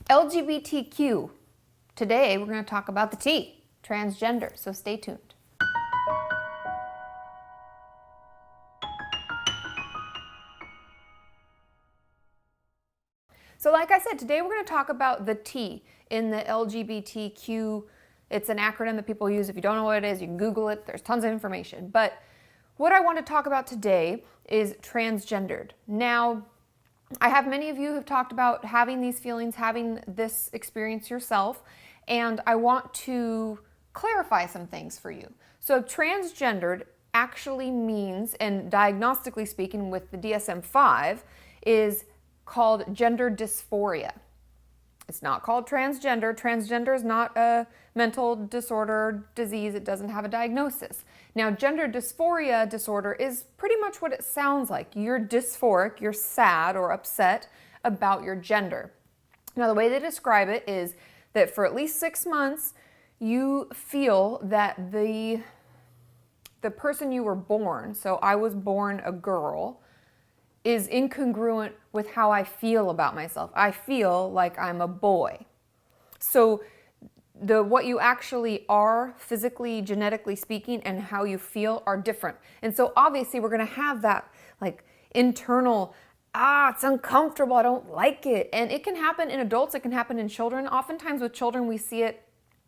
LGBTQ. Today we're going to talk about the T, transgender, so stay tuned. So like I said, today we're going to talk about the T in the LGBTQ. It's an acronym that people use. If you don't know what it is, you can Google it. There's tons of information. But what I want to talk about today is transgendered. Now, I have many of you who have talked about having these feelings, having this experience yourself, and I want to clarify some things for you. So transgendered actually means, and diagnostically speaking with the DSM-5, is called gender dysphoria. It's not called transgender. Transgender is not a mental disorder, disease. It doesn't have a diagnosis. Now, gender dysphoria disorder is pretty much what it sounds like. You're dysphoric, you're sad or upset about your gender. Now, the way they describe it is that for at least 6 months, you feel that the person you were born, so I was born a girl, is incongruent with how I feel about myself. I feel like I'm a boy. So what you actually are physically, genetically speaking, and how you feel are different. And so obviously we're gonna have that like internal, it's uncomfortable, I don't like it. And it can happen in adults, it can happen in children. Oftentimes with children we see it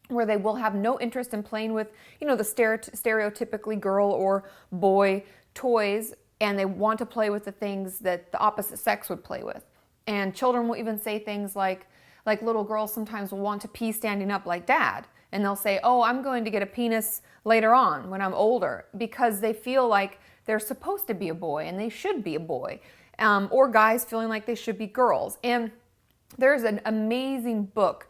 where they will have no interest in playing with, the stereotypically girl or boy toys, and they want to play with the things that the opposite sex would play with. And children will even say things like little girls sometimes will want to pee standing up like dad. And they'll say, oh, I'm going to get a penis later on when I'm older, because they feel like they're supposed to be a boy and they should be a boy. Or guys feeling like they should be girls. And there's an amazing book.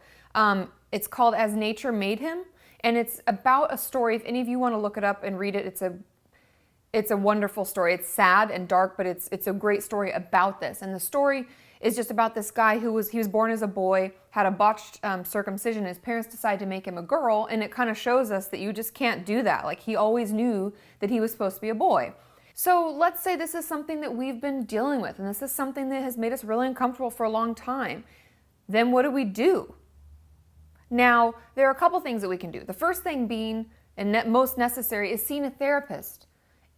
It's called As Nature Made Him. And it's about a story. If any of you want to look it up and read it, it's a wonderful story. It's sad and dark, but it's a great story about this. And the story is just about this guy he was born as a boy, had a botched circumcision. His parents decided to make him a girl, and it kind of shows us that you just can't do that. Like, he always knew that he was supposed to be a boy. So let's say this is something that we've been dealing with, and this is something that has made us really uncomfortable for a long time. Then what do we do? Now, there are a couple things that we can do. The first thing being, and most necessary, is seeing a therapist.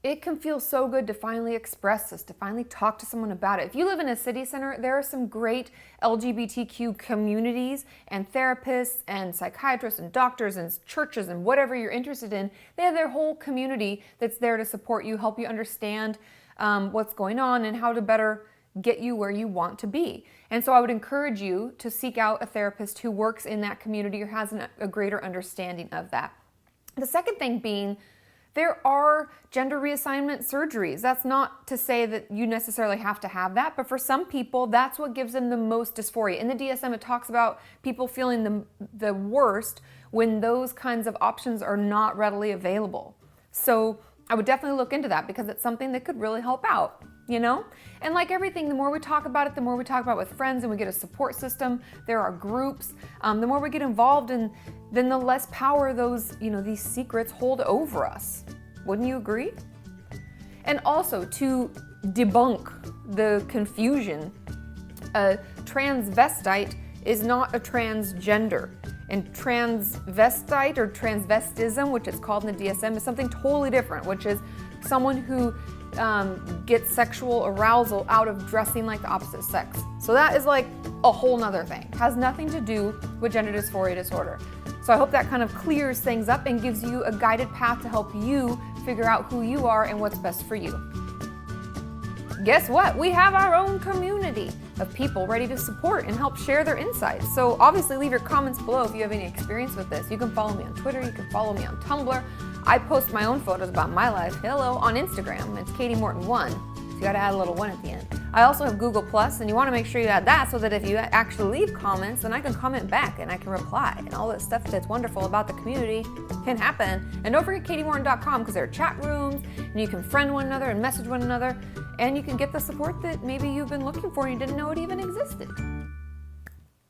It can feel so good to finally express this, to finally talk to someone about it. If you live in a city center, there are some great LGBTQ communities and therapists and psychiatrists and doctors and churches and whatever you're interested in. They have their whole community that's there to support you, help you understand what's going on and how to better get you where you want to be. And so I would encourage you to seek out a therapist who works in that community or has a greater understanding of that. The second thing being, there are gender reassignment surgeries. That's not to say that you necessarily have to have that, but for some people, that's what gives them the most dysphoria. In the DSM, it talks about people feeling the worst when those kinds of options are not readily available. So I would definitely look into that, because it's something that could really help out, And like everything, the more we talk about it, the more we talk about it with friends and we get a support system, there are groups, the more we get involved in, then the less power these secrets hold over us. Wouldn't you agree? And also, to debunk the confusion, a transvestite is not a transgender. And transvestite or transvestism, which it's called in the DSM, is something totally different, which is someone who gets sexual arousal out of dressing like the opposite sex. So that is like a whole nother thing. Has nothing to do with gender dysphoria disorder. So I hope that kind of clears things up and gives you a guided path to help you figure out who you are and what's best for you. Guess what? We have our own community of people ready to support and help share their insights. So obviously leave your comments below if you have any experience with this. You can follow me on Twitter, you can follow me on Tumblr. I post my own photos about my life, on Instagram. It's Katie Morton 1. So you gotta add a little 1 at the end. I also have Google Plus, and you wanna make sure you add that so that if you actually leave comments, then I can comment back and I can reply. And all that stuff that's wonderful about the community can happen. And don't forget KatieMorton.com, because there are chat rooms, and you can friend one another and message one another, and you can get the support that maybe you've been looking for and you didn't know it even existed.